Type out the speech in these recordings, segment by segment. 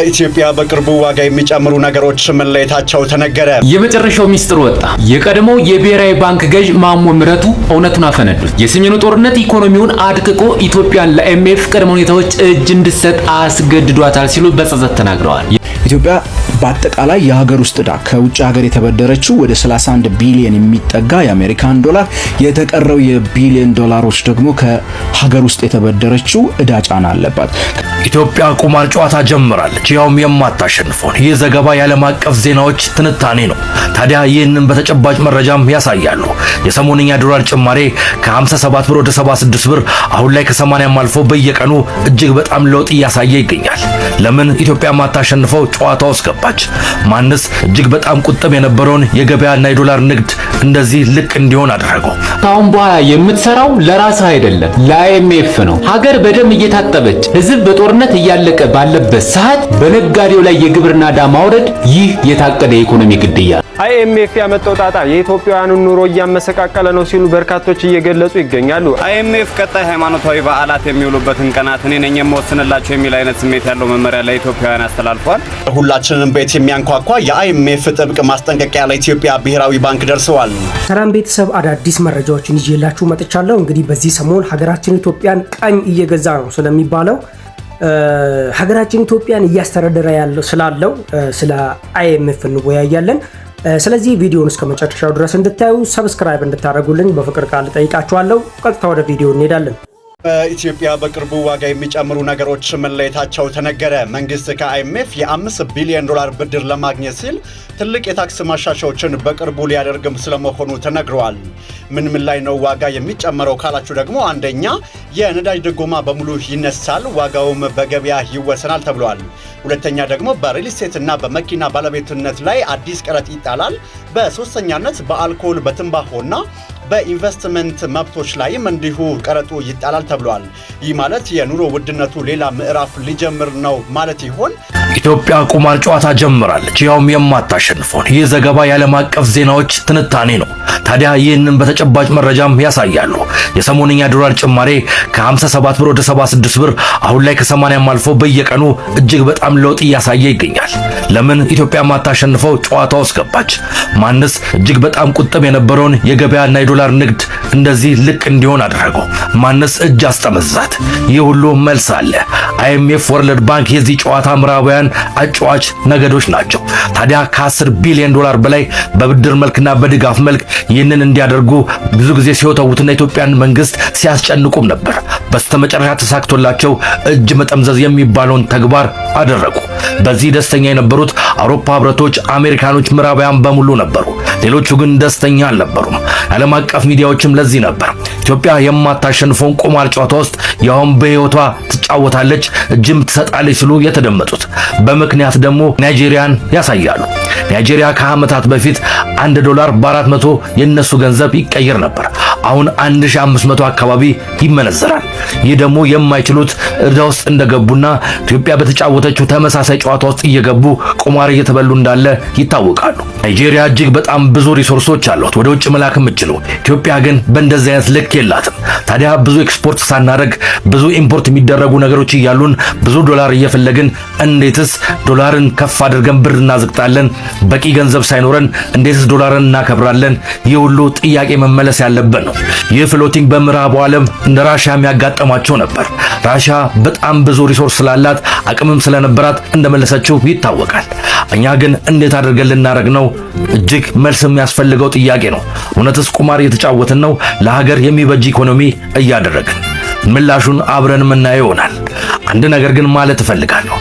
ኢትዮጵያ በቅርቡ ዋጋ የሚጨምሩ ነገሮች መለየታቸው ተነገረ። የመጨረሻው ሚስጥር ወጣ። የቀድሞው የብሔራዊ ባንክ ገዥ ማሞ ምህረቱ እውነቱን አፈነዱት። የሰሜኑ ጦርነት ኢኮኖሚውን አድቅቆ ኢትዮጵያን ለአይኤምኤፍ ቅድመ ሁኔታዎች እጅ እንድትሰጥ አስገድዷታል ሲሉ በጸጸት ተናግረዋል። ኢትዮጵያ በአጠቃላይ የሀገር ውስጥ ዕዳ ከውጭ ሀገር የተበደረችው ወደ 31 ቢሊዮን የሚጠጋ የአሜሪካን ዶላር፣ የተቀረው የቢሊዮን ዶላሮች ደግሞ ከሀገር ውስጥ የተበደረችው ዕዳ ጫና አለባት። ኢትዮጵያ ቁማር ጨዋታ ጀምራለች፣ ያውም የማታሸንፈውን። ይህ ዘገባ የዓለም አቀፍ ዜናዎች ትንታኔ ነው። ታዲያ ይህንን በተጨባጭ መረጃም ያሳያሉ። የሰሞንኛ ዶላር ጭማሬ ከ57 ብር ወደ 76 ብር፣ አሁን ላይ ከ80 አልፎ በየቀኑ እጅግ በጣም ለውጥ እያሳየ ይገኛል። ለምን ኢትዮጵያ የማታሸንፈው ጨዋታ ውስጥ ገባች? ማንስ እጅግ በጣም ቁጥብ የነበረውን የገበያና የዶላር ንግድ እንደዚህ ልቅ እንዲሆን አደረገው? ካሁን በኋላ የምትሰራው ለራስህ አይደለም፣ ለአይኤምኤፍ ነው። ሀገር በደም እየታጠበች ህዝብ በጦርነት እያለቀ ባለበት ሰዓት በነጋዴው ላይ የግብርና ዕዳ ማውረድ፣ ይህ የታቀደ የኢኮኖሚ ግድያ። አይኤምኤፍ ያመጣው ጣጣ የኢትዮጵያውያንን ኑሮ እያመሰቃቀለ ነው ሲሉ በርካቶች እየገለጹ ይገኛሉ። አይኤምኤፍ ቀጣይ ሃይማኖታዊ በዓላት የሚውሉበትን ቀናት እኔ ነኝ የምወስንላቸው የሚል አይነት ስሜት ያለው መመሪያ ለኢትዮጵያውያን አስተላልፏል። ሁላችንም ቤት የሚያንኳኳ የአይኤምኤፍ ጥብቅ ማስጠንቀቂያ ለኢትዮጵያ ብሔራዊ ባንክ ደርሰዋል። ሰላም ቤተሰብ፣ አዳዲስ መረጃዎችን ይዤላችሁ መጥቻለሁ። እንግዲህ በዚህ ሰሞን ሀገራችን ኢትዮጵያን ቀኝ እየገዛ ነው ስለሚባለው ሀገራችን ኢትዮጵያን እያስተዳደረ ያለው ስላለው ስለ አይኤምኤፍ እንወያያለን። ስለዚህ ቪዲዮውን እስከ መጨረሻው ድረስ እንድታዩ ሰብስክራይብ እንድታደርጉልኝ በፍቅር ቃል ጠይቃችኋለሁ። ቀጥታ ወደ ቪዲዮ እንሄዳለን። በኢትዮጵያ በቅርቡ ዋጋ የሚጨምሩ ነገሮች መለየታቸው ተነገረ። መንግስት ከአይኤምኤፍ የ5 ቢሊዮን ዶላር ብድር ለማግኘት ሲል ትልቅ የታክስ ማሻሻያዎችን በቅርቡ ሊያደርግም ስለመሆኑ ተነግሯል። ምን ላይ ነው ዋጋ የሚጨመረው ካላችሁ ደግሞ አንደኛ የነዳጅ ድጎማ በሙሉ ይነሳል፣ ዋጋውም በገበያ ይወሰናል ተብሏል። ሁለተኛ ደግሞ በሪል ስቴት እና በመኪና ባለቤትነት ላይ አዲስ ቀረጥ ይጣላል። በሶስተኛነት በአልኮል በትንባሆና በኢንቨስትመንት መብቶች ላይም እንዲሁ ቀረጡ ይጣላል ተብሏል። ይህ ማለት የኑሮ ውድነቱ ሌላ ምዕራፍ ሊጀምር ነው ማለት ይሆን? ኢትዮጵያ ቁማር ጨዋታ ጀምራለች፣ ያውም የማታሸንፈውን። ይህ ዘገባ የዓለም አቀፍ ዜናዎች ትንታኔ ነው። ታዲያ ይህንን በተጨባጭ መረጃም ያሳያሉ። የሰሞንኛ ዶላር ጭማሬ ከ57 ብር ወደ 76 ብር፣ አሁን ላይ ከ80 አልፎ በየቀኑ እጅግ በጣም ለውጥ እያሳየ ይገኛል። ለምን ኢትዮጵያ የማታሸንፈው ጨዋታ ውስጥ ገባች? ማንስ እጅግ በጣም ቁጥብ የነበረውን የገበያና የዶላር ንግድ እንደዚህ ልቅ እንዲሆን አደረገው? ማንስ እጅ አስጠመዛት? ይህ ሁሉ መልስ አለ። አይኤምኤፍ፣ ወርልድ ባንክ የዚህ ጨዋታ ምዕራባውያን አጫዋች ነገዶች ናቸው። ታዲያ ከ10 ቢሊዮን ዶላር በላይ በብድር መልክና በድጋፍ መልክ ይህንን እንዲያደርጉ ብዙ ጊዜ ሲወተውትና ኢትዮጵያን መንግስት ሲያስጨንቁም ነበር። በስተመጨረሻ ተሳክቶላቸው እጅ መጠምዘዝ የሚባለውን ተግባር አደረጉ። በዚህ ደስተኛ የነበሩት አውሮፓ ህብረቶች፣ አሜሪካኖች፣ ምዕራባውያን በሙሉ ነበሩ። ሌሎቹ ግን ደስተኛ አልነበሩም። ዓለም አቀፍ ሚዲያዎችም ለዚህ ነበር ኢትዮጵያ የማታሸንፈውን ቁማር ጨዋታ ውስጥ ያውም በህይወቷ ትጫወታለች፣ እጅም ትሰጣለች ሲሉ የተደመጡት። በምክንያት ደግሞ ናይጄሪያን ያሳያሉ። ናይጄሪያ ከዓመታት በፊት 1 ዶላር በ400 የነሱ ገንዘብ ይቀየር ነበር። አሁን 1500 አካባቢ ይመነዘራል። ይህ ደግሞ የማይችሉት እርዳ ውስጥ እንደገቡና ኢትዮጵያ በተጫወተችው ተመሳሳይ ጨዋታ ውስጥ እየገቡ ቁማር እየተበሉ እንዳለ ይታወቃሉ። ናይጄሪያ እጅግ በጣም ብዙ ሪሶርሶች አሏት ወደ ውጭ መላክ የምትችለው። ኢትዮጵያ ግን በእንደዚህ አይነት ልክ የላትም። ታዲያ ብዙ ኤክስፖርት ሳናደርግ ብዙ ኢምፖርት የሚደረጉ ነገሮች እያሉን ብዙ ዶላር እየፈለግን እንዴትስ ዶላርን ከፍ አድርገን ብር እናዝቅጣለን? በቂ ገንዘብ ሳይኖረን እንዴትስ ዶላርን እናከብራለን? ይህ ሁሉ ጥያቄ መመለስ ያለበት ነው። ይህ ፍሎቲንግ በምዕራቡ ዓለም እንደ ራሽያ የሚያጋጥማቸው ነበር። ራሽያ በጣም ብዙ ሪሶርስ ስላላት አቅምም ስለነበራት እንደመለሰችው ይታወቃል። እኛ ግን እንዴት አድርገን ልናረግ ነው? እጅግ መልስ የሚያስፈልገው ጥያቄ ነው። እውነትስ ቁማር እየተጫወትን ነው? ለሀገር የሚበጅ ኢኮኖሚ እያደረግን? ምላሹን አብረን የምናየው ይሆናል። አንድ ነገር ግን ማለት እፈልጋለሁ።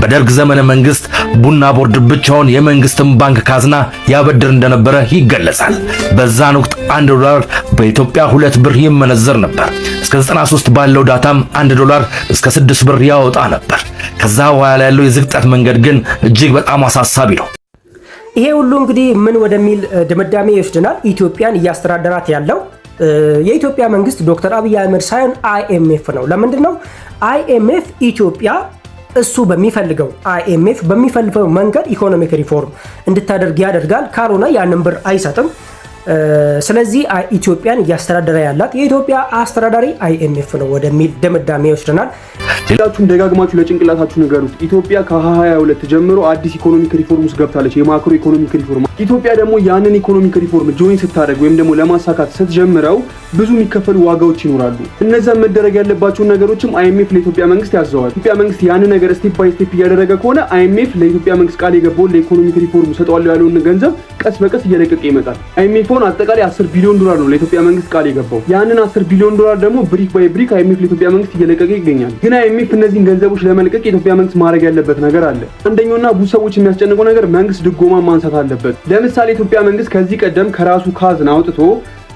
በደርግ ዘመነ መንግስት ቡና ቦርድ ብቻውን የመንግስትን ባንክ ካዝና ያበድር እንደነበረ ይገለጻል። በዛን ወቅት 1 ዶላር በኢትዮጵያ 2 ብር ይመነዘር ነበር። እስከ 93 ባለው ዳታም 1 ዶላር እስከ 6 ብር ያወጣ ነበር። ከዛ በኋላ ያለው የዝቅጠት መንገድ ግን እጅግ በጣም አሳሳቢ ነው። ይሄ ሁሉ እንግዲህ ምን ወደሚል ድምዳሜ ይወስደናል። ኢትዮጵያን እያስተዳደራት ያለው የኢትዮጵያ መንግስት ዶክተር አብይ አህመድ ሳይሆን አይኤምኤፍ ነው። ለምንድን ነው አይኤምኤፍ ኢትዮጵያ እሱ በሚፈልገው አይኤምኤፍ በሚፈልገው መንገድ ኢኮኖሚክ ሪፎርም እንድታደርግ ያደርጋል። ካልሆነ ያንን ብር አይሰጥም። ስለዚህ ኢትዮጵያን እያስተዳደረ ያላት የኢትዮጵያ አስተዳዳሪ አይኤምኤፍ ነው ወደሚል ድምዳሜ ይወስደናል። ሌላችሁም ደጋግማችሁ ለጭንቅላታችሁ ንገሩት። ኢትዮጵያ ከ2022 ጀምሮ አዲስ ኢኮኖሚክ ሪፎርም ውስጥ ገብታለች፣ የማክሮ ኢኮኖሚክ ሪፎርም። ኢትዮጵያ ደግሞ ያንን ኢኮኖሚክ ሪፎርም ጆይን ስታደርግ ወይም ደግሞ ለማሳካት ስትጀምረው ብዙ የሚከፈሉ ዋጋዎች ይኖራሉ። እነዛን መደረግ ያለባቸውን ነገሮችም አይኤምኤፍ ለኢትዮጵያ መንግስት ያዘዋል። ኢትዮጵያ መንግስት ያንን ነገር ስቴፕ ባይ ስቴፕ እያደረገ ከሆነ አይኤምኤፍ ለኢትዮጵያ መንግስት ቃል የገባውን ለኢኮኖሚክ ሪፎርም ሰጠዋለሁ ያለውን ገንዘብ ቀስ በቀስ እየለቀቀ ይመጣል። አይኤምኤፍ አጠቃላይ $10 ቢሊዮን ነው ለኢትዮጵያ መንግስት ቃል የገባው። ያንን $10 ቢሊዮን ደግሞ ብሪክ ባይ ብሪክ አይኤምኤፍ ለኢትዮጵያ መንግስት እየለቀቀ ይገኛል። ግን አይኤምኤፍ እነዚህን ገንዘቦች ለመልቀቅ የኢትዮጵያ መንግስት ማድረግ ያለበት ነገር አለ። አንደኛውና ብዙ ሰዎች የሚያስጨንቀው ነገር መንግስት ድጎማ ማንሳት አለበት። ለምሳሌ ኢትዮጵያ መንግስት ከዚህ ቀደም ከራሱ ካዝና አውጥቶ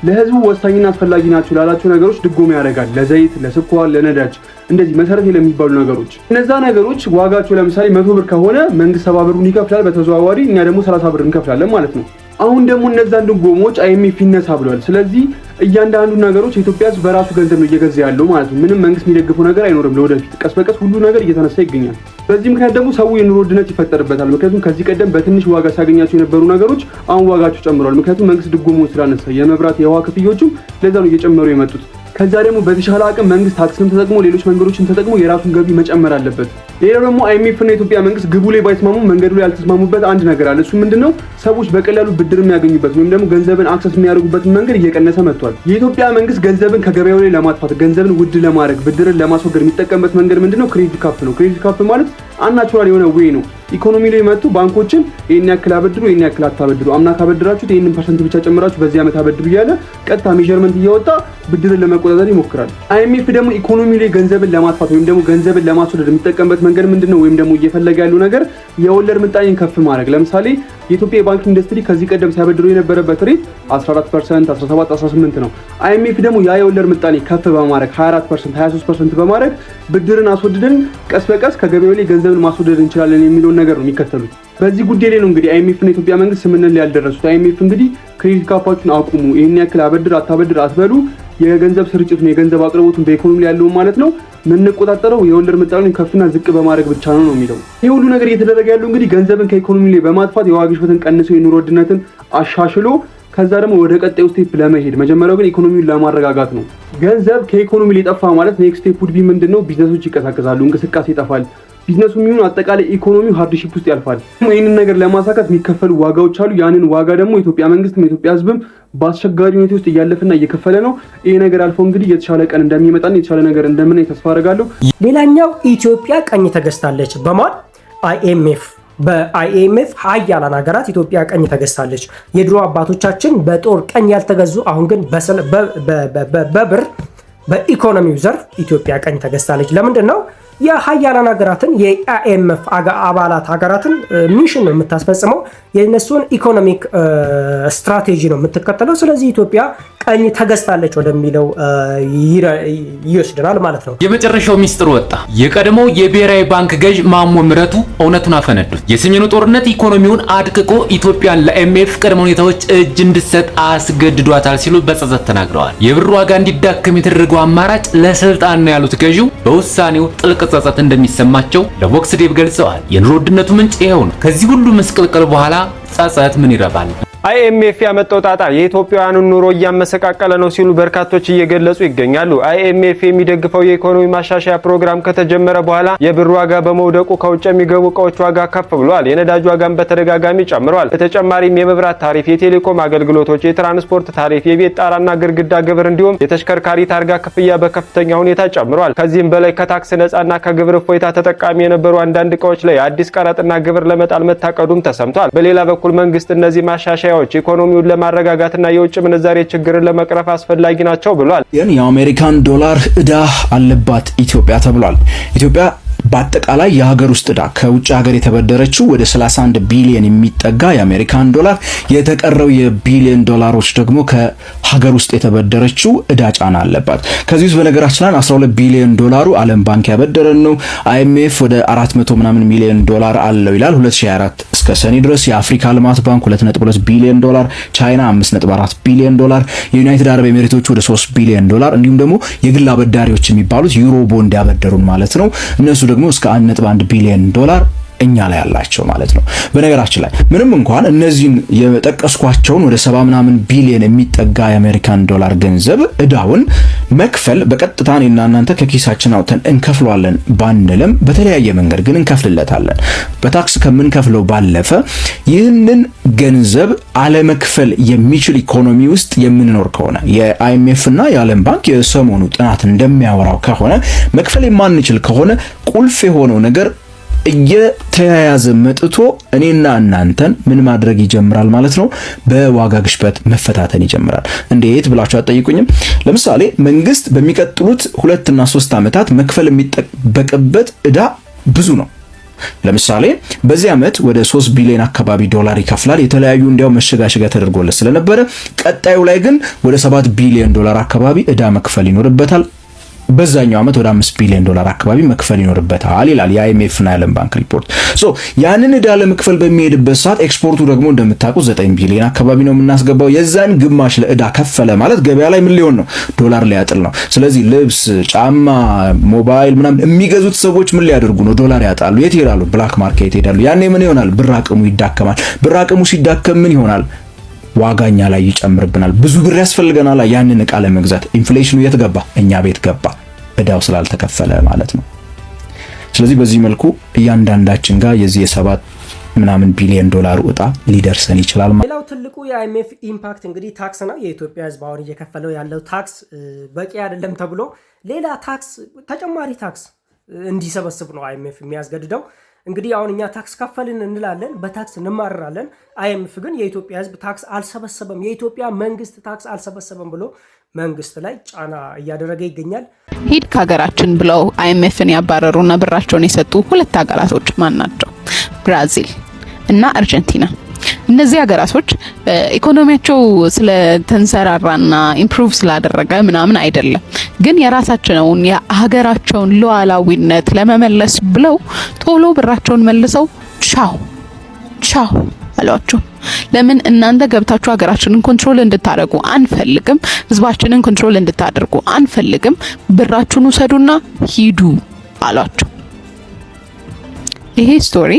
ለህዝቡ ወሳኝና አስፈላጊ ናቸው ላላቸው ነገሮች ድጎማ ያደርጋል። ለዘይት፣ ለስኳር፣ ለነዳጅ እንደዚህ መሰረት ለሚባሉ ነገሮች። እነዛ ነገሮች ዋጋቸው ለምሳሌ 100 ብር ከሆነ መንግስት 70 ብሩን ይከፍላል በተዘዋዋሪ፣ እኛ ደግሞ 30 ብር እንከፍላለን ማለት ነው። አሁን ደግሞ እነዛን ድጎሞች አይኤምኤፍ ይነሳ ብሏል። ስለዚህ እያንዳንዱ ነገሮች ኢትዮጵያ በራሱ ገንዘብ ነው እየገዛ ያለው ማለት ነው። ምንም መንግስት የሚደግፈው ነገር አይኖርም። ለወደፊት ቀስ በቀስ ሁሉ ነገር እየተነሳ ይገኛል። በዚህ ምክንያት ደግሞ ሰው የኑሮ ውድነት ይፈጠርበታል። ምክንያቱም ከዚህ ቀደም በትንሽ ዋጋ ሲያገኛቸው የነበሩ ነገሮች አሁን ዋጋቸው ጨምሯል። ምክንያቱም መንግስት ድጎሞውን ስላነሳ የመብራት የውሃ ክፍያዎችም ለዛ ነው እየጨመሩ የመጡት። ከዛ ደግሞ በተሻለ አቅም መንግስት ታክስን ተጠቅሞ ሌሎች መንገዶችን ተጠቅሞ የራሱን ገቢ መጨመር አለበት። ሌላው ደግሞ አይኤምኤፍ እና ኢትዮጵያ መንግስት ግቡ ላይ ባይስማሙ መንገዱ ላይ ያልተስማሙበት አንድ ነገር አለ። እሱ ምንድነው? ሰዎች በቀላሉ ብድር የሚያገኙበት ወይም ደግሞ ገንዘብን አክሰስ የሚያደርጉበትን መንገድ እየቀነሰ መጥቷል። የኢትዮጵያ መንግስት ገንዘብን ከገበያው ላይ ለማጥፋት ገንዘብን ውድ ለማድረግ ብድርን ለማስወገድ የሚጠቀምበት መንገድ ምንድነው? ክሬዲት ካፕ ነው። ክሬዲት ካፕ ማለት አንናቹራል የሆነ ዌይ ነው። ኢኮኖሚ ላይ መጥቶ ባንኮችን ይሄን ያክል አበድሩ፣ ይሄን ያክል አታበድሩ፣ አምና ካበድራችሁት ይሄንን ፐርሰንት ብቻ ጨምራችሁ በዚህ ዓመት አበድሩ እያለ ቀጥታ ሜዠርመንት እያወጣ ብድርን ለመቆጣጠር ይሞክራል። አይኤምኤፍ ደግሞ ኢኮኖሚ ላይ ገንዘብን ለማጥፋት ወይም ደግሞ ገንዘብን ለማስወደድ የሚጠቀምበት መንገድ ምንድነው? ወይም ደግሞ እየፈለገ ያለው ነገር የወለድ ምጣኔን ከፍ ማድረግ። ለምሳሌ የኢትዮጵያ የባንክ ኢንዱስትሪ ከዚህ ቀደም ሲያበድሩ የነበረበት ሬት 14%፣ 17፣ 18 ነው። አይኤምኤፍ ደግሞ ያ የወለድ ምጣኔ ከፍ በማድረግ 24%፣ 23% በማድረግ ብድርን አስወድደን ቀስ በቀስ ከገበያው ላይ ገንዘብን ማስወደድ እንችላለን የሚለውን ነገር ነው የሚከተሉት። በዚህ ጉዳይ ላይ ነው እንግዲህ አይኤምኤፍ እና ኢትዮጵያ መንግስት ስምምነት ላይ ያልደረሱት። አይኤምኤፍ እንግዲህ ክሬዲት ካፓችሁን አቁሙ፣ ይሄን ያክል አበድር አታበድር አትበሉ፣ የገንዘብ ስርጭቱን የገንዘብ አቅርቦቱን በኢኮኖሚ ላይ ያለውን ማለት ነው የምንቆጣጠረው የወለድ ምጣኔን ከፍና ዝቅ በማድረግ ብቻ ነው የሚለው። ይሄ ሁሉ ነገር እየተደረገ ያለው እንግዲህ ገንዘብን ከኢኮኖሚ ላይ በማጥፋት የዋጋ ግሽበትን ቀንሶ የኑሮ ውድነትን አሻሽሎ ከዛ ደግሞ ወደ ቀጣዩ ስቴፕ ለመሄድ መጀመሪያው ግን ኢኮኖሚውን ለማረጋጋት ነው። ገንዘብ ከኢኮኖሚ ላይ ጠፋ ማለት ኔክስት ስቴፕ ውድ ቢ ምንድነው? ቢዝነሶች ይቀሳቀሳሉ፣ እንቅስቃሴ ይጠፋል። ቢዝነሱ የሚሆን አጠቃላይ ኢኮኖሚው ሃርድሺፕ ውስጥ ያልፋል። ይህንን ነገር ለማሳካት የሚከፈሉ ዋጋዎች አሉ። ያንን ዋጋ ደግሞ የኢትዮጵያ መንግስትም የኢትዮጵያ ሕዝብም በአስቸጋሪ ሁኔታ ውስጥ እያለፈና እየከፈለ ነው። ይሄ ነገር አልፎ እንግዲህ የተሻለ ቀን እንደሚመጣና የተሻለ ነገር እንደምናይ ተስፋ አደርጋለሁ። ሌላኛው ኢትዮጵያ ቀኝ ተገዝታለች በማን አይኤምኤፍ። በአይኤምኤፍ ሀያላን ሀገራት ኢትዮጵያ ቀኝ ተገዝታለች። የድሮ አባቶቻችን በጦር ቀኝ ያልተገዙ አሁን ግን በብር በኢኮኖሚው ዘርፍ ኢትዮጵያ ቀኝ ተገዝታለች። ለምንድን ነው? የሀያላን ሀገራትን የአይኤምኤፍ አባላት ሀገራትን ሚሽን ነው የምታስፈጽመው። የእነሱን ኢኮኖሚክ ስትራቴጂ ነው የምትከተለው። ስለዚህ ኢትዮጵያ ቀኝ ተገዝታለች ወደሚለው ይወስደናል ማለት ነው። የመጨረሻው ሚስጥር ወጣ። የቀድሞው የብሔራዊ ባንክ ገዥ ማሞ ምህረቱ እውነቱን አፈነዱት። የሰሜኑ ጦርነት ኢኮኖሚውን አድቅቆ ኢትዮጵያን ለአይኤምኤፍ ቅድመ ሁኔታዎች እጅ እንድትሰጥ አስገድዷታል ሲሉ በጸጸት ተናግረዋል። የብር ዋጋ እንዲዳከም የተደረገው አማራጭ ለስልጣን ነው ያሉት ገዢው በውሳኔው ጥልቅ ጸጸት እንደሚሰማቸው ለቮክስ ዴቭ ገልጸዋል። የኑሮ ውድነቱ ምንጭ ይኸው ነው። ከዚህ ሁሉ ምስቅልቅል በኋላ ጸጸት ምን ይረባል? አይኤምኤፍ ያመጣው ጣጣ የኢትዮጵያውያንን ኑሮ እያመሰቃቀለ ነው ሲሉ በርካቶች እየገለጹ ይገኛሉ። አይኤምኤፍ የሚደግፈው የኢኮኖሚ ማሻሻያ ፕሮግራም ከተጀመረ በኋላ የብር ዋጋ በመውደቁ ከውጭ የሚገቡ እቃዎች ዋጋ ከፍ ብሏል። የነዳጅ ዋጋም በተደጋጋሚ ጨምሯል። በተጨማሪም የመብራት ታሪፍ፣ የቴሌኮም አገልግሎቶች፣ የትራንስፖርት ታሪፍ፣ የቤት ጣራና ግድግዳ ግብር እንዲሁም የተሽከርካሪ ታርጋ ክፍያ በከፍተኛ ሁኔታ ጨምሯል። ከዚህም በላይ ከታክስ ነጻና ከግብር እፎይታ ተጠቃሚ የነበሩ አንዳንድ እቃዎች ላይ አዲስ ቀረጥና ግብር ለመጣል መታቀዱም ተሰምቷል። በሌላ በኩል መንግስት እነዚህ ማሻሻያ ኢኮኖሚውን ለማረጋጋትና የውጭ ምንዛሬ ችግርን ለመቅረፍ አስፈላጊ ናቸው ብሏል። የአሜሪካን ዶላር ዕዳ አለባት ኢትዮጵያ ተብሏል። ኢትዮጵያ በአጠቃላይ የሀገር ውስጥ ዕዳ ከውጭ ሀገር የተበደረችው ወደ 31 ቢሊዮን የሚጠጋ የአሜሪካን ዶላር፣ የተቀረው የቢሊዮን ዶላሮች ደግሞ ከሀገር ውስጥ የተበደረችው ዕዳ ጫና አለባት። ከዚህ ውስጥ በነገራችን ላይ 12 ቢሊዮን ዶላሩ ዓለም ባንክ ያበደረን ነው። አይኤምኤፍ ወደ 400 ምናምን ሚሊዮን ዶላር አለው ይላል። 2024 እስከ ሰኔ ድረስ የአፍሪካ ልማት ባንክ 2.2 ቢሊዮን ዶላር፣ ቻይና 5.4 ቢሊዮን ዶላር፣ የዩናይትድ አረብ ኤሚሬቶች ወደ 3 ቢሊዮን ዶላር እንዲሁም ደግሞ የግል አበዳሪዎች የሚባሉት ዩሮ ቦንድ ያበደሩን ማለት ነው። እነሱ ደግሞ እስከ 1.1 ቢሊዮን ዶላር እኛ ላይ ያላቸው ማለት ነው። በነገራችን ላይ ምንም እንኳን እነዚህን የጠቀስኳቸውን ወደ 70 ምናምን ቢሊዮን የሚጠጋ የአሜሪካን ዶላር ገንዘብ እዳውን መክፈል በቀጥታ እኔና እናንተ ከኪሳችን አውጥተን እንከፍለዋለን ባንልም በተለያየ መንገድ ግን እንከፍልለታለን። በታክስ ከምንከፍለው ባለፈ ይህንን ገንዘብ አለመክፈል የሚችል ኢኮኖሚ ውስጥ የምንኖር ከሆነ የአይኤምኤፍ እና የዓለም ባንክ የሰሞኑ ጥናት እንደሚያወራው ከሆነ መክፈል የማንችል ከሆነ ቁልፍ የሆነው ነገር እየተያያዘ መጥቶ እኔና እናንተን ምን ማድረግ ይጀምራል ማለት ነው? በዋጋ ግሽበት መፈታተን ይጀምራል። እንዴት ብላችሁ አትጠይቁኝም? ለምሳሌ መንግስት በሚቀጥሉት 2 እና 3 ዓመታት መክፈል የሚጠበቅበት እዳ ብዙ ነው። ለምሳሌ በዚህ ዓመት ወደ 3 ቢሊዮን አካባቢ ዶላር ይከፍላል። የተለያዩ እንዲያው መሸጋሸጋ ተደርጎለት ስለነበረ ቀጣዩ ላይ ግን ወደ 7 ቢሊዮን ዶላር አካባቢ እዳ መክፈል ይኖርበታል። በዛኛው ዓመት ወደ 5 ቢሊዮን ዶላር አካባቢ መክፈል ይኖርበታል ይላል የአይኤምኤፍ እና የዓለም ባንክ ሪፖርት። ያንን እዳ ለመክፈል በሚሄድበት ሰዓት ኤክስፖርቱ ደግሞ እንደምታውቁት 9 ቢሊዮን አካባቢ ነው የምናስገባው። የዛን ግማሽ ለእዳ ከፈለ ማለት ገበያ ላይ ምን ሊሆን ነው? ዶላር ሊያጥል ነው። ስለዚህ ልብስ፣ ጫማ፣ ሞባይል ምናምን የሚገዙት ሰዎች ምን ሊያደርጉ ነው? ዶላር ያጣሉ። የት ይሄዳሉ? ብላክ ማርኬት ይሄዳሉ። ያኔ ምን ይሆናል? ብር አቅሙ ይዳከማል። ብር አቅሙ ሲዳከም ምን ይሆናል? ዋጋኛ ላይ ይጨምርብናል። ብዙ ብር ያስፈልገናል ያንን እቃ ለመግዛት። ኢንፍሌሽኑ የት ገባ? እኛ ቤት ገባ፣ እዳው ስላልተከፈለ ማለት ነው። ስለዚህ በዚህ መልኩ እያንዳንዳችን ጋር የዚህ የ7 ምናምን ቢሊዮን ዶላር ዕጣ ሊደርሰን ይችላል። ሌላው ትልቁ የአይኤምኤፍ ኢምፓክት እንግዲህ ታክስ ነው። የኢትዮጵያ ሕዝብ አሁን እየከፈለው ያለው ታክስ በቂ አይደለም ተብሎ ሌላ ታክስ ተጨማሪ ታክስ እንዲሰበስብ ነው አይኤምኤፍ የሚያስገድደው። እንግዲህ አሁን እኛ ታክስ ከፈልን እንላለን፣ በታክስ እንማረራለን። አይኤምኤፍ ግን የኢትዮጵያ ሕዝብ ታክስ አልሰበሰበም፣ የኢትዮጵያ መንግስት ታክስ አልሰበሰበም ብሎ መንግስት ላይ ጫና እያደረገ ይገኛል። ሂድ ከሀገራችን ብለው አይኤምኤፍን ያባረሩና ብራቸውን የሰጡ 2 ሀገራቶች ማን ናቸው? ብራዚል እና አርጀንቲና። እነዚህ ሀገራቶች ኢኮኖሚያቸው ስለተንሰራራና ኢምፕሩቭ ስላደረገ ምናምን አይደለም፣ ግን የራሳቸውን የሀገራቸውን ሉዓላዊነት ለመመለስ ብለው ቶሎ ብራቸውን መልሰው ቻው ቻው አሏቸው። ለምን? እናንተ ገብታችሁ ሀገራችንን ኮንትሮል እንድታደርጉ አንፈልግም፣ ህዝባችንን ኮንትሮል እንድታደርጉ አንፈልግም፣ ብራችሁን ውሰዱና ሂዱ አሏቸው። ይሄ ስቶሪ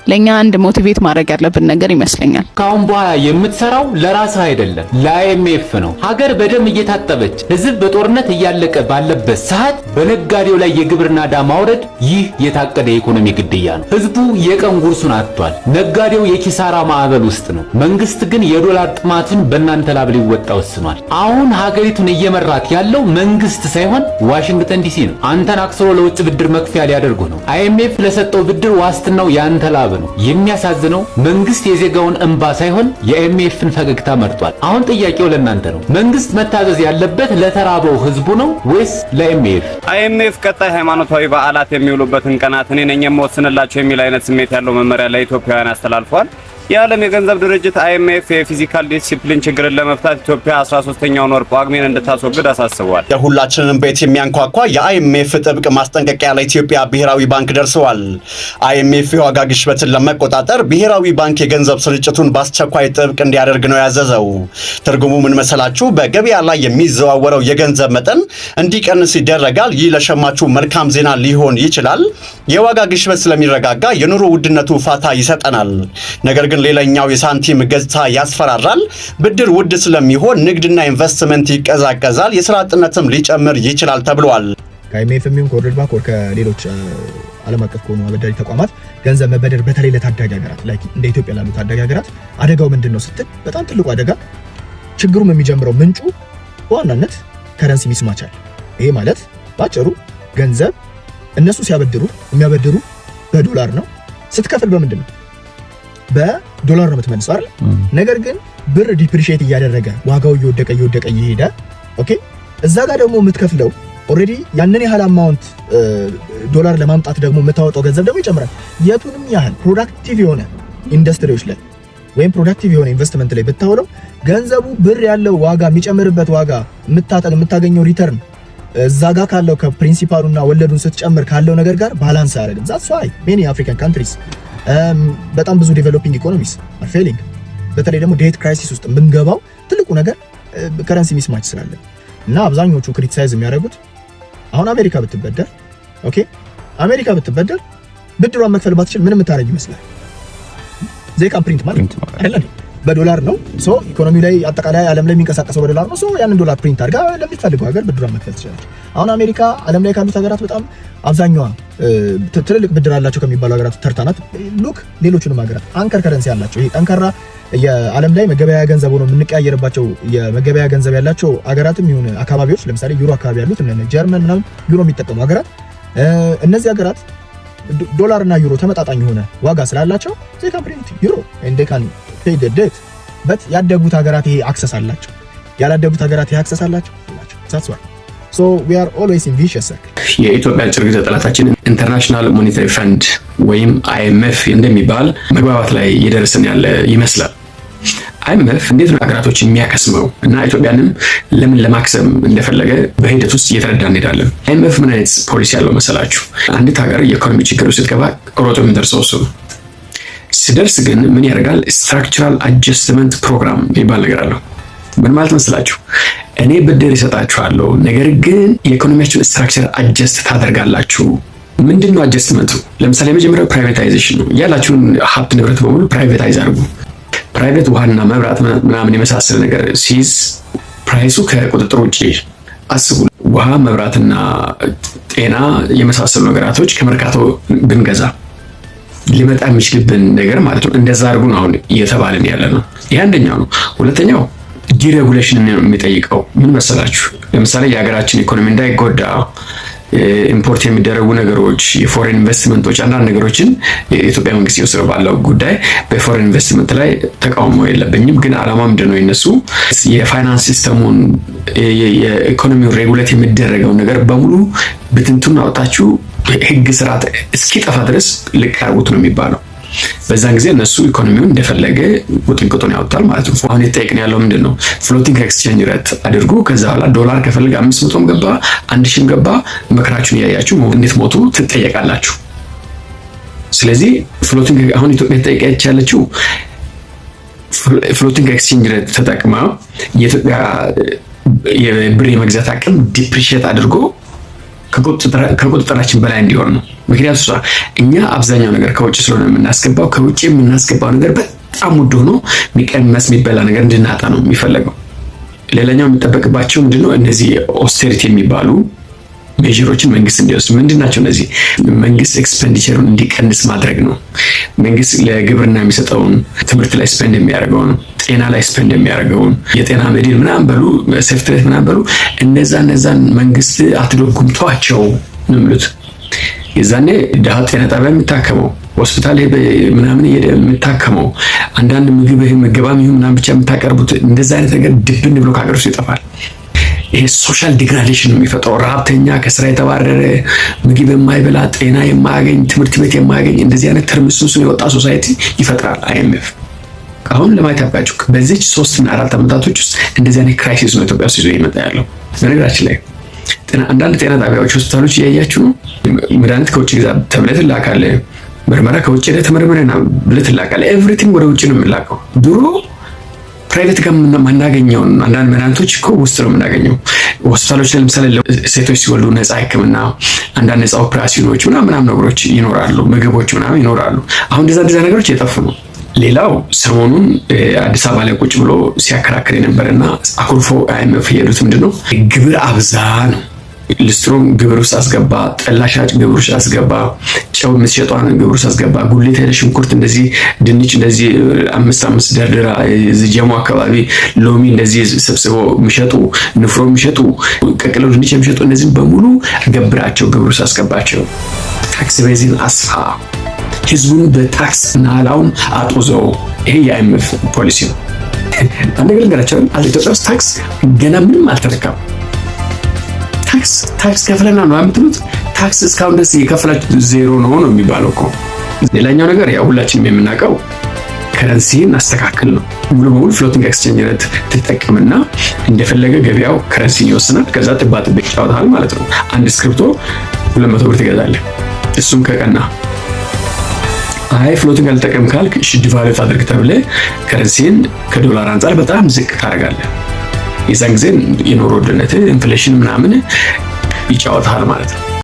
ለኛ አንድ ሞቲቬት ማድረግ ያለብን ነገር ይመስለኛል። ካሁን በኋላ የምትሰራው ለራስህ አይደለም ለአይኤምኤፍ ነው። ሀገር በደም እየታጠበች ህዝብ በጦርነት እያለቀ ባለበት ሰዓት በነጋዴው ላይ የግብርና ዕዳ ማውረድ ይህ የታቀደ የኢኮኖሚ ግድያ ነው። ህዝቡ የቀን ጉርሱን አጥቷል። ነጋዴው የኪሳራ ማዕበል ውስጥ ነው። መንግስት ግን የዶላር ጥማቱን በእናንተ ላብ ሊወጣ ወስኗል። አሁን ሀገሪቱን እየመራት ያለው መንግስት ሳይሆን ዋሽንግተን ዲሲ ነው። አንተን አክስሮ ለውጭ ብድር መክፈያ ሊያደርጉ ነው። አይኤምኤፍ ለሰጠው ብድር ዋስትናው ያንተ ላብ ነው። የሚያሳዝነው መንግስት የዜጋውን እንባ ሳይሆን የአይኤምኤፍን ፈገግታ መርጧል። አሁን ጥያቄው ለእናንተ ነው። መንግስት መታዘዝ ያለበት ለተራበው ህዝቡ ነው ወይስ ለአይኤምኤፍ? አይኤምኤፍ ቀጣይ ሃይማኖታዊ በዓላት የሚውሉበትን ቀናት እኔ ነኝ የምወስንላቸው የሚል አይነት ስሜት ያለው መመሪያ ለኢትዮጵያውያን አስተላልፏል። የዓለም የገንዘብ ድርጅት አይኤምኤፍ የፊዚካል ዲሲፕሊን ችግርን ለመፍታት ኢትዮጵያ 13ኛውን ወር ጳጉሜን እንድታስወግድ አሳስቧል። የሁላችንም ቤት የሚያንኳኳ የአይኤምኤፍ ጥብቅ ማስጠንቀቂያ ለኢትዮጵያ ብሔራዊ ባንክ ደርሰዋል። አይኤምኤፍ የዋጋ ግሽበትን ለመቆጣጠር ብሔራዊ ባንክ የገንዘብ ስርጭቱን በአስቸኳይ ጥብቅ እንዲያደርግ ነው ያዘዘው። ትርጉሙ ምን መሰላችሁ? በገበያ ላይ የሚዘዋወረው የገንዘብ መጠን እንዲቀንስ ይደረጋል። ይህ ለሸማቹ መልካም ዜና ሊሆን ይችላል። የዋጋ ግሽበት ስለሚረጋጋ የኑሮ ውድነቱ ፋታ ይሰጠናል። ነገር ግን ሌላኛው የሳንቲም ገጽታ ያስፈራራል። ብድር ውድ ስለሚሆን ንግድና ኢንቨስትመንት ይቀዛቀዛል፣ የስራ አጥነትም ሊጨምር ይችላል ተብሏል። ከአይኤምኤፍ የሚሆን ከወርልድ ባንክ ወር ከሌሎች ዓለም አቀፍ ከሆኑ አበዳሪ ተቋማት ገንዘብ መበደር በተለይ ለታዳጊ ሀገራት ላይክ እንደ ኢትዮጵያ ላሉ ታዳጊ ሀገራት አደጋው ምንድነው ስትል በጣም ትልቁ አደጋ ችግሩም የሚጀምረው ምንጩ በዋናነት ከረንሲ ሚስማች አለ። ይሄ ማለት ባጭሩ ገንዘብ እነሱ ሲያበድሩ የሚያበድሩ በዶላር ነው። ስትከፍል በምንድን ነው? በዶላር ነው የምትመልሰው አይደል? ነገር ግን ብር ዲፕሪሺየት እያደረገ ዋጋው እየወደቀ እየሄደ ኦኬ፣ እዛ ጋር ደግሞ የምትከፍለው ኦልሬዲ ያንን ያህል አማውንት ዶላር ለማምጣት ደግሞ የምታወጣው ገንዘብ ደግሞ ይጨምራል። የቱንም ያህል ፕሮዳክቲቭ የሆነ ኢንዱስትሪዎች ላይ ወይም ፕሮዳክቲቭ የሆነ ኢንቨስትመንት ላይ ብታውለው ገንዘቡ ብር ያለው ዋጋ የሚጨምርበት ዋጋ የምታገኘው ሪተርን እዛ ጋር ካለው ከፕሪንሲፓሉና ወለዱን ስትጨምር ካለው ነገር ጋር ባላንስ አያደርግም። ዛትስ ዋይ ሜኒ አፍሪካን ካንትሪስ በጣም ብዙ ዴቨሎፒንግ ኢኮኖሚስ አር ፌሊንግ። በተለይ ደግሞ ዴት ክራይሲስ ውስጥ የምንገባው ትልቁ ነገር ከረንሲ ሚስማች ስላለ እና አብዛኞቹ ክሪቲሳይዝ የሚያደርጉት አሁን አሜሪካ ብትበደር ብድሯን መክፈል ባትችል ምን የምታረግ ይመስላል? ዜካ ፕሪንት ማለት አይደለም በዶላር ነው። ሶ ኢኮኖሚ ላይ አጠቃላይ ዓለም ላይ የሚንቀሳቀሰው በዶላር ነው። ሶ ያንን ዶላር ፕሪንት አድርጋ ለሚፈልገው ሀገር ብድሯን መክፈል ትችላለች። አሁን አሜሪካ ዓለም ላይ ካሉት ሀገራት በጣም አብዛኛዋ ትልልቅ ብድር አላቸው ከሚባሉ ሀገራት ተርታናት። ሉክ ሌሎቹንም ሀገራት አንከር ከረንሲ ያላቸው ይሄ ጠንካራ የዓለም ላይ መገበያያ ገንዘብ ሆኖ የምንቀያየርባቸው የመገበያያ ገንዘብ ያላቸው ሀገራትም ይሁን አካባቢዎች ለምሳሌ ዩሮ አካባቢ ያሉት እነ ጀርመን ምናምን ዩሮ የሚጠቀሙ ሀገራት እነዚህ ሀገራት ዶላር እና ዩሮ ተመጣጣኝ የሆነ ዋጋ ስላላቸው they can print euro and they can pay the debt but ያደጉት ሀገራት ይሄ አክሰስ አላቸው፣ ያላደጉት ሀገራት ይሄ አክሰስ አላቸው። that's why so we are always in vicious circle። የኢትዮጵያ ጭር ጊዜ ጠላታችን ኢንተርናሽናል ሞኔታሪ ፈንድ ወይም IMF እንደሚባል መግባባት ላይ እየደረስን ያለ ይመስላል። IMF እንዴት ነው ሀገራቶች የሚያከስመው እና ኢትዮጵያንም ለምን ለማክሰም እንደፈለገ በሂደት ውስጥ እየተረዳ እንሄዳለን። IMF ምን አይነት ፖሊሲ ያለው መሰላችሁ? አንዲት ሀገር የኢኮኖሚ ችግር ውስጥ ስትገባ ሮጦ የሚደርሰው እሱ ሲደርስ ግን ምን ያደርጋል? ስትራክቸራል አጀስትመንት ፕሮግራም የሚባል ነገር አለው። ምን ማለት መስላችሁ? እኔ ብድር ይሰጣችኋለሁ፣ ነገር ግን የኢኮኖሚያችሁን ስትራክቸር አጀስት ታደርጋላችሁ። ምንድነው አጀስትመንቱ? ለምሳሌ የመጀመሪያው ፕራይቬታይዜሽን ነው። ያላችሁን ሀብት ንብረት በሙሉ ፕራይቬታይዝ አድርጉ። ፕራይቬት ውሃና መብራት ምናምን የመሳሰለ ነገር ሲይዝ ፕራይሱ ከቁጥጥር ውጪ አስቡ። ውሃ መብራትና ጤና የመሳሰሉ ነገራቶች ከመርካቶ ብንገዛ ሊመጣ የሚችልብን ነገር ማለት ነው። እንደዛ አድርጉ ነው አሁን እየተባለን ያለ ነው። ይሄ አንደኛው ነው። ሁለተኛው ዲሬጉሌሽን ነው የሚጠይቀው። ምን መሰላችሁ? ለምሳሌ የሀገራችን ኢኮኖሚ እንዳይጎዳ ኢምፖርት የሚደረጉ ነገሮች፣ የፎሬን ኢንቨስትመንቶች፣ አንዳንድ ነገሮችን የኢትዮጵያ መንግስት ይወስደው ባለው ጉዳይ በፎሬን ኢንቨስትመንት ላይ ተቃውሞ የለብኝም። ግን አላማ ምንድነው? የነሱ የፋይናንስ ሲስተሙን የኢኮኖሚውን ሬጉሌት የሚደረገው ነገር በሙሉ ብትንቱን አውጣችሁ ህግ ስርዓት እስኪጠፋ ድረስ ልቀርቡት ነው የሚባለው። በዛን ጊዜ እነሱ ኢኮኖሚውን እንደፈለገ ውጥንቅጡን ያወጣል ማለት ነው። አሁን የተጠየቅን ያለው ምንድነው? ፍሎቲንግ ኤክስቼንጅ ሬት አድርጉ። ከዛ በኋላ ዶላር ከፈለገ 500ም ገባ 1000ም ገባ መከራችሁን እያያችሁ እንዴት ሞቱ ትጠየቃላችሁ። ስለዚህ ፍሎቲንግ አሁን ኢትዮጵያ ተጠየቀች ያለችው ፍሎቲንግ ኤክስቼንጅ ሬት ተጠቅማ የኢትዮጵያ የብር የመግዛት አቅም ዲፕሪሺየት አድርጎ ከቁጥጥራችን በላይ እንዲሆን ነው። ምክንያቱም እኛ አብዛኛው ነገር ከውጭ ስለሆነ የምናስገባው ከውጭ የምናስገባው ነገር በጣም ውድ ሆኖ የሚቀመስ የሚበላ ነገር እንድናጣ ነው የሚፈለገው። ሌላኛው የሚጠበቅባቸው ምንድነው? እነዚህ ኦስተሪቲ የሚባሉ ሜዥሮችን መንግስት እንዲወስድ። ምንድናቸው እነዚህ? መንግስት ኤክስፔንዲቸሩን እንዲቀንስ ማድረግ ነው። መንግስት ለግብርና የሚሰጠውን ትምህርት ላይ ስፔንድ የሚያደርገውን፣ ጤና ላይ ስፔንድ የሚያደርገውን፣ የጤና መድን ምናምን በሉ ሴፍትሬት ምናምን በሉ እነዛን መንግስት አትደጉምቷቸው ነው የሚሉት። የዛኔ ድሃ ጤና ጣቢያ የሚታከመው ሆስፒታል ምናምን የሚታከመው አንዳንድ ምግባም ይሁን ምናምን ብቻ የምታቀርቡት እንደዛ አይነት ነገር ድብን ብሎ ከሀገር ውስጥ ይጠፋል። ይሄ ሶሻል ዲግራዴሽን ነው የሚፈጥረው። ረሀብተኛ፣ ከስራ የተባረረ፣ ምግብ የማይበላ፣ ጤና የማያገኝ፣ ትምህርት ቤት የማያገኝ እንደዚህ አይነት ትርምስምስ የወጣ ሶሳይቲ ይፈጥራል IMF። አሁን ለማየት ያብቃችሁ በዚች 3 እና 4 ዓመታቶች ውስጥ እንደዚህ አይነት ክራይሲስ ነው ኢትዮጵያ ውስጥ ይዞ ይመጣ ያለው። በነገራችን ላይ አንዳንድ ጤና ጣቢያዎች፣ ሆስፒታሎች እያያችሁ ነው። መድኃኒት ከውጭ ግዛ ተብለህ ትላካለህ። ምርመራ ከውጭ ተመርምረና ብለህ ትላካለህ። ኤቭሪቲንግ ወደ ውጭ ነው የሚላከው። ድሮ ፕራይቬት ጋር የምናገኘውን አንዳንድ መድኃኒቶች እኮ ውስጥ ነው የምናገኘው። ሆስፒታሎች ለምሳሌ ሴቶች ሲወልዱ ነፃ ሕክምና፣ አንዳንድ ነፃ ኦፕሬሽኖች ምናምን ነገሮች ይኖራሉ፣ ምግቦች ምናምን ይኖራሉ። አሁን እንደዛ ነገሮች እየጠፉ ነው። ሌላው ሰሞኑን አዲስ አበባ ላይ ቁጭ ብሎ ሲያከራክር የነበረና አኩርፎ IMF የሄዱት ምንድነው? ግብር አብዛ ነው። ልስትሮም ግብር ውስጥ አስገባ፣ ጠላ ሻጭ ግብር ውስጥ አስገባ፣ ጨው የምትሸጧን ግብር ውስጥ አስገባ፣ ጉሌት ሄደ ሽንኩርት እንደዚህ፣ ድንች እንደዚህ 5 ደርድራ ጀሞ አካባቢ ሎሚ እንደዚህ ሰብስቦ የሚሸጡ፣ ንፍሮ የሚሸጡ፣ ቀቅለው ድንች የሚሸጡ እነዚህን በሙሉ ገብራቸው ግብር ውስጥ አስገባቸው። ታክስ ቤዝን አስፋ፣ ህዝቡን በታክስ ናላውን አጡዘው። ይሄ የIMF ፖሊሲ ነው። አንድ ነገር ልንገራችሁ፣ ኢትዮጵያ ውስጥ ታክስ ገና ምንም አልተረካም። ታክስ ከፍለና ነው የምትሉት። ታክስ እስካሁን ድረስ የከፈላችሁ ዜሮ ነው የሚባለው እኮ። ሌላኛው ነገር ያው ሁላችንም የምናውቀው ከረንሲን አስተካክል ነው። ሙሉ በሙሉ ፍሎቲንግ ኤክስቼንጅ ሬት ትጠቀምና እንደፈለገ ገበያው ከረንሲን ይወስናል። ከዛ ጥባጥብ ይጫወታል ማለት ነው። አንድ ስክሪፕቶ 200 ብር ትገዛለህ። እሱም ከቀና አይ ፍሎቲንግ አልጠቀም ካልክ እሺ ዲቫሉት አድርግ ተብለህ ከረንሲን ከዶላር አንፃር በጣም ዝቅ ታደርጋለህ። የዛን ጊዜ የኑሮ ውድነት ኢንፍሌሽን ምናምን ይጫወታል ማለት ነው።